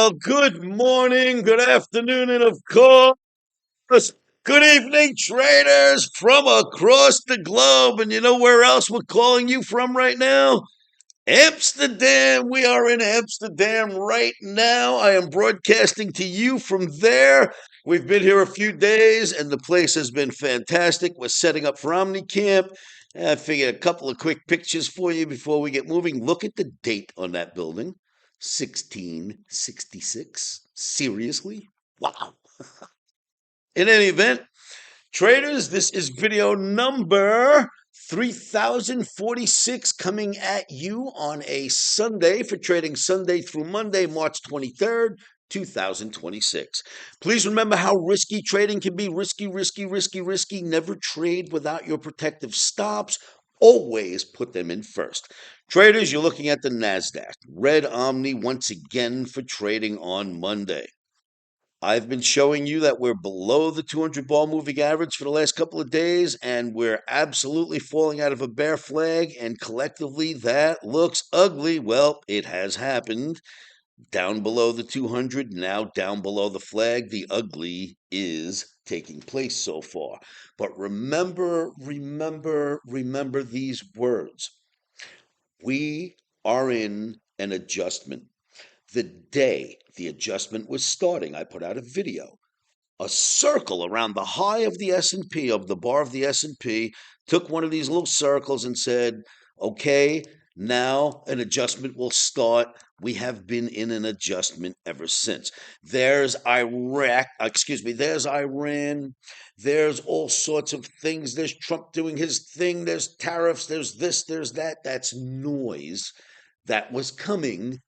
Well, good morning, good afternoon, and of course, good evening, traders from across the globe. And you know where else we're calling you from right now? Amsterdam. We are in Amsterdam right now. I am broadcasting to you from there. We've been here a few days, and the place has been fantastic. We're setting up for OmniCamp. I figured a couple of quick pictures for you before we get moving. Look at the date on that building. 1666. Seriously? Wow. In any event, traders, this is video number 3046 coming at you on a Sunday for trading Sunday through Monday, March 23rd, 2026. Please remember how risky trading can be. Risky, risky, risky, risky. Never trade without your protective stops. Always put them in first. Traders, you're looking at the NASDAQ. Red Omni once again for trading on Monday. I've been showing you that we're below the 200 ball moving average for the last couple of days, and we're absolutely falling out of a bear flag, and collectively that looks ugly. Well, it has happened. Down below the 200, now down below the flag. The ugly is taking place so far. But remember these words. We are in an adjustment. The day the adjustment was starting, I put out a video. A circle around the high of the S&P, of the bar of the S&P, took one of these little circles and said, okay, now an adjustment will start. We have been in an adjustment ever since. There's there's Iran, there's all sorts of things. There's Trump doing his thing, there's tariffs, there's this, there's that. That's noise that was coming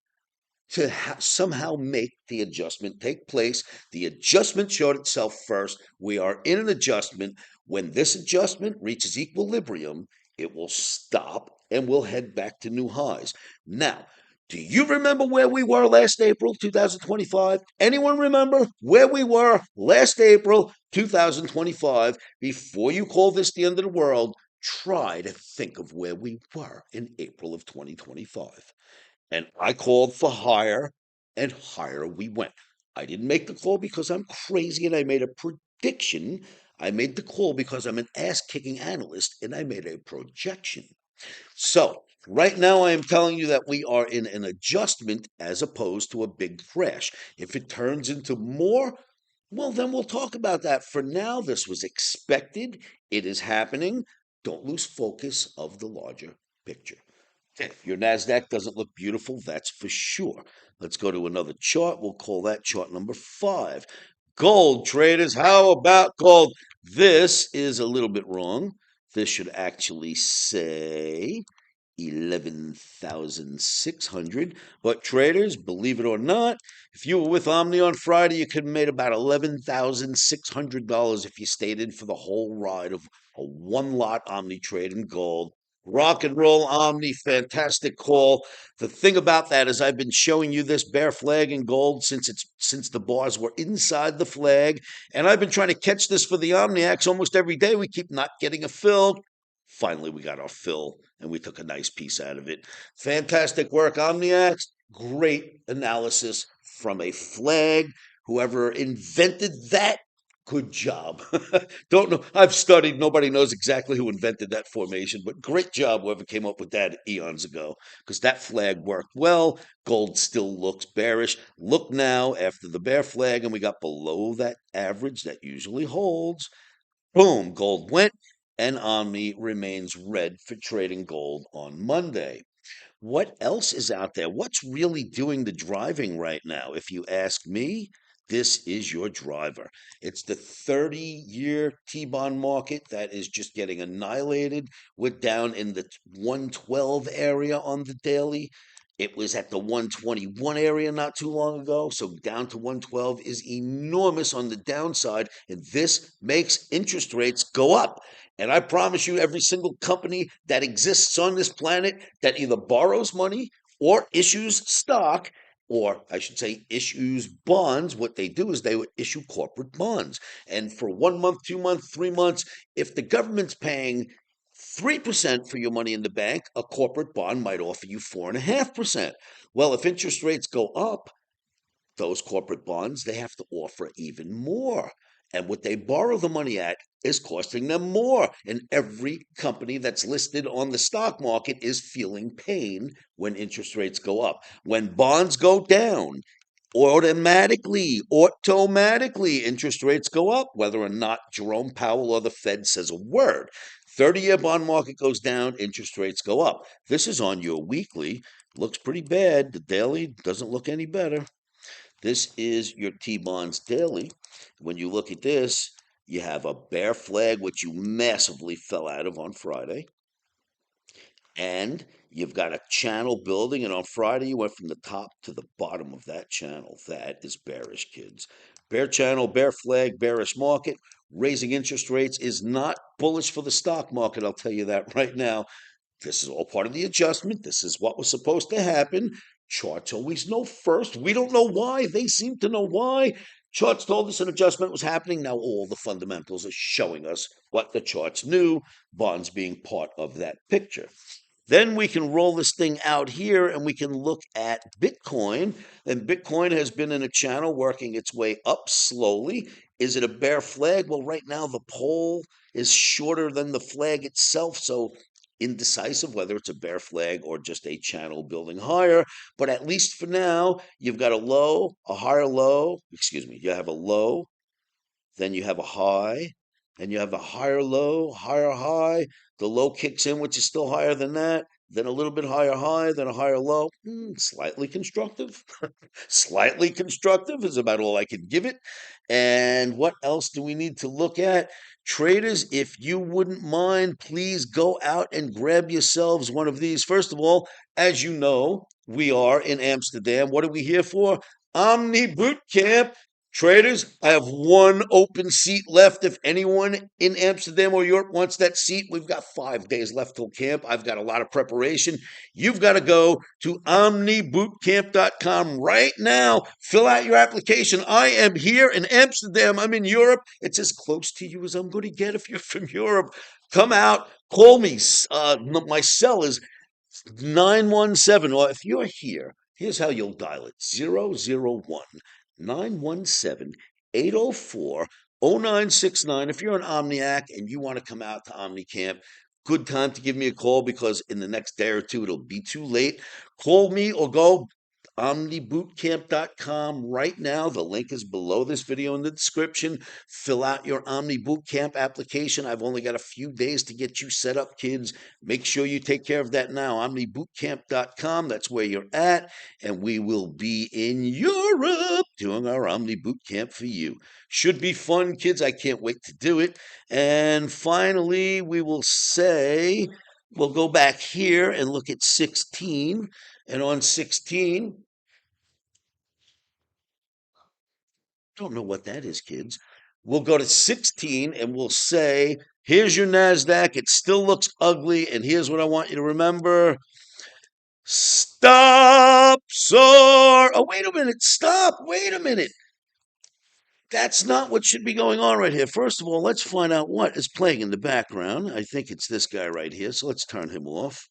to somehow make the adjustment take place. The adjustment showed itself first. We are in an adjustment. When this adjustment reaches equilibrium, it will stop and we'll head back to new highs. Now, do you remember where we were last April 2025? Anyone remember where we were last April 2025? Before you call this the end of the world, try to think of where we were in April of 2025. And I called for higher, and higher we went. I didn't make the call because I'm crazy and I made a prediction. I made the call because I'm an ass-kicking analyst and I made a projection. So right now I am telling you that we are in an adjustment as opposed to a big crash. If it turns into more, well, then we'll talk about that. For now, this was expected. It is happening. Don't lose focus of the larger picture. Your NASDAQ doesn't look beautiful, that's for sure. Let's go to another chart. We'll call that chart number 5. Gold traders, how about gold? This is a little bit wrong. This should actually say 11,600. But traders, believe it or not, if you were with Omni on Friday, you could have made about $11,600 if you stayed in for the whole ride of a one-lot Omni trade in gold. Rock and roll, Omni, fantastic call. The thing about that is I've been showing you this bear flag in gold since the bars were inside the flag, and I've been trying to catch this for the Omniacs almost every day. We keep not getting a fill. Finally, we got our fill, and we took a nice piece out of it. Fantastic work, Omniacs. Great analysis from a flag. Whoever invented that, good job. Don't know. I've studied. Nobody knows exactly who invented that formation, but great job whoever came up with that eons ago, because that flag worked well. Gold still looks bearish. Look now after the bear flag, and we got below that average that usually holds. Boom, gold went, and Omni remains red for trading gold on Monday. What else is out there? What's really doing the driving right now? If you ask me, this is your driver. It's the 30-year T-bond market that is just getting annihilated. We're down in the 112 area on the daily. It was at the 121 area not too long ago, so down to 112 is enormous on the downside, and this makes interest rates go up. And I promise you, every single company that exists on this planet that either borrows money or issues stock, or I should say issues bonds, what they do is they would issue corporate bonds. And for 1 month, 2 months, 3 months, if the government's paying 3% for your money in the bank, a corporate bond might offer you 4.5%. Well, if interest rates go up, those corporate bonds, they have to offer even more. And what they borrow the money at is costing them more. And every company that's listed on the stock market is feeling pain when interest rates go up. When bonds go down, automatically interest rates go up, whether or not Jerome Powell or the Fed says a word. 30-year bond market goes down, interest rates go up. This is on your weekly. Looks pretty bad. The daily doesn't look any better. This is your T-bonds daily. When you look at this, you have a bear flag, which you massively fell out of on Friday. And you've got a channel building, and on Friday you went from the top to the bottom of that channel. That is bearish, kids. Bear channel, bear flag, bearish market. Raising interest rates is not bullish for the stock market, I'll tell you that right now. This is all part of the adjustment. This is what was supposed to happen. Charts always know first. We don't know why. They seem to know why. Charts told us an adjustment was happening. Now all the fundamentals are showing us what the charts knew, bonds being part of that picture. Then we can roll this thing out here and we can look at Bitcoin. And Bitcoin has been in a channel working its way up slowly. Is it a bear flag? Well, right now the pole is shorter than the flag itself. So indecisive whether it's a bear flag or just a channel building higher. But at least for now, you've got a low, a higher low. Excuse me. You have a low, then you have a high, and you have a higher low, higher high. The low kicks in, which is still higher than that, then a little bit higher high, then a higher low. Slightly constructive. Slightly constructive is about all I can give it. And what else do we need to look at? Traders, if you wouldn't mind, please go out and grab yourselves one of these. First of all, as you know, we are in Amsterdam. What are we here for? Omni Boot Camp. Traders, I have one open seat left. If anyone in Amsterdam or Europe wants that seat, we've got 5 days left till camp. I've got a lot of preparation. You've got to go to OMNIBootCamp.com right now. Fill out your application. I am here in Amsterdam. I'm in Europe. It's as close to you as I'm going to get if you're from Europe. Come out. Call me. My cell is 917. Or if you're here, here's how you'll dial it. 001. 917-804-0969. If you're an Omniac and you want to come out to OmniCamp, good time to give me a call because in the next day or two, it'll be too late. Call me or go OmniBootCamp.com right now. The link is below this video in the description. Fill out your Omni Bootcamp application. I've only got a few days to get you set up, kids. Make sure you take care of that now. OmniBootCamp.com, that's where you're at. And we will be in Europe doing our Omni Bootcamp for you. Should be fun, kids. I can't wait to do it. And finally, we will say, we'll go back here and look at 16. And on 16, don't know what that is, kids. We'll go to 16 and we'll say, here's your NASDAQ. It still looks ugly. And here's what I want you to remember. Stop, sir. Oh, wait a minute. Stop. Wait a minute. That's not what should be going on right here. First of all, let's find out what is playing in the background. I think it's this guy right here. So let's turn him off.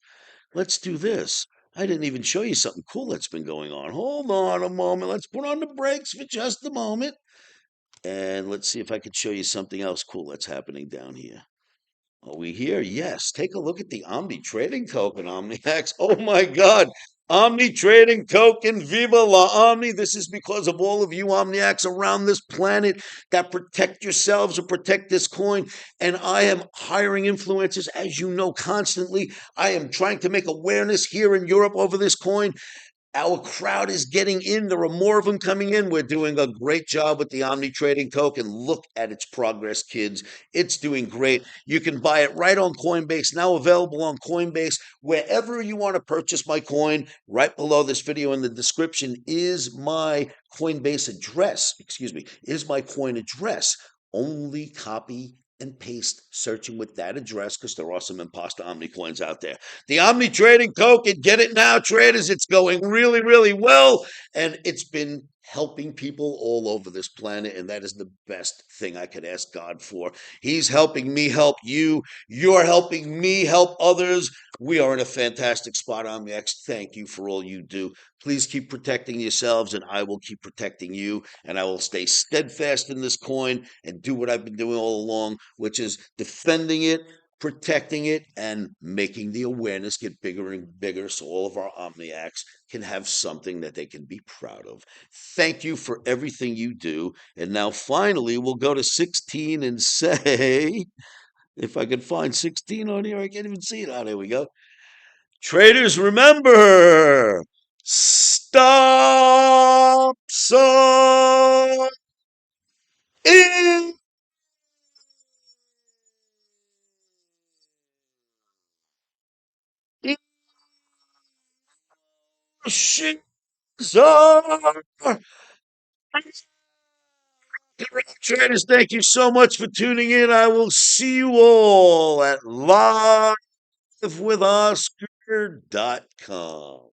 Let's do this. I didn't even show you something cool that's been going on. Hold on a moment. Let's put on the brakes for just a moment. And let's see if I could show you something else cool that's happening down here. Are we here? Yes. Take a look at the Omni trading token, OmniX. Oh my God. Omni trading token, viva la Omni. This is because of all of you Omniacs around this planet that protect yourselves or protect this coin. And I am hiring influencers, as you know, constantly. I am trying to make awareness here in Europe over this coin. Our crowd is getting in. There are more of them coming in. We're doing a great job with the Omni trading token. Look at its progress, kids. It's doing great. You can buy it right on Coinbase, now available on Coinbase. Wherever you want to purchase my coin, right below this video in the description is my Coinbase address. Is my coin address. Only copy and paste searching with that address because there are some imposter Omni coins out there. The Omni trading token, get it now, traders. It's going really, really well. And it's been helping people all over this planet, and that is the best thing I could ask God for. He's helping me help you. You're helping me help others. We are in a fantastic spot, OmniX. Thank you for all you do. Please keep protecting yourselves, and I will keep protecting you, and I will stay steadfast in this coin and do what I've been doing all along, which is defending it, protecting it, and making the awareness get bigger and bigger so all of our Omniacs can have something that they can be proud of. Thank you for everything you do. And now finally, we'll go to 16 and say, if I can find 16 on here, I can't even see it. Oh, there we go. Traders, remember, stop so in shit. Traders, thank you so much for tuning in. I will see you all at livewithoscar.com.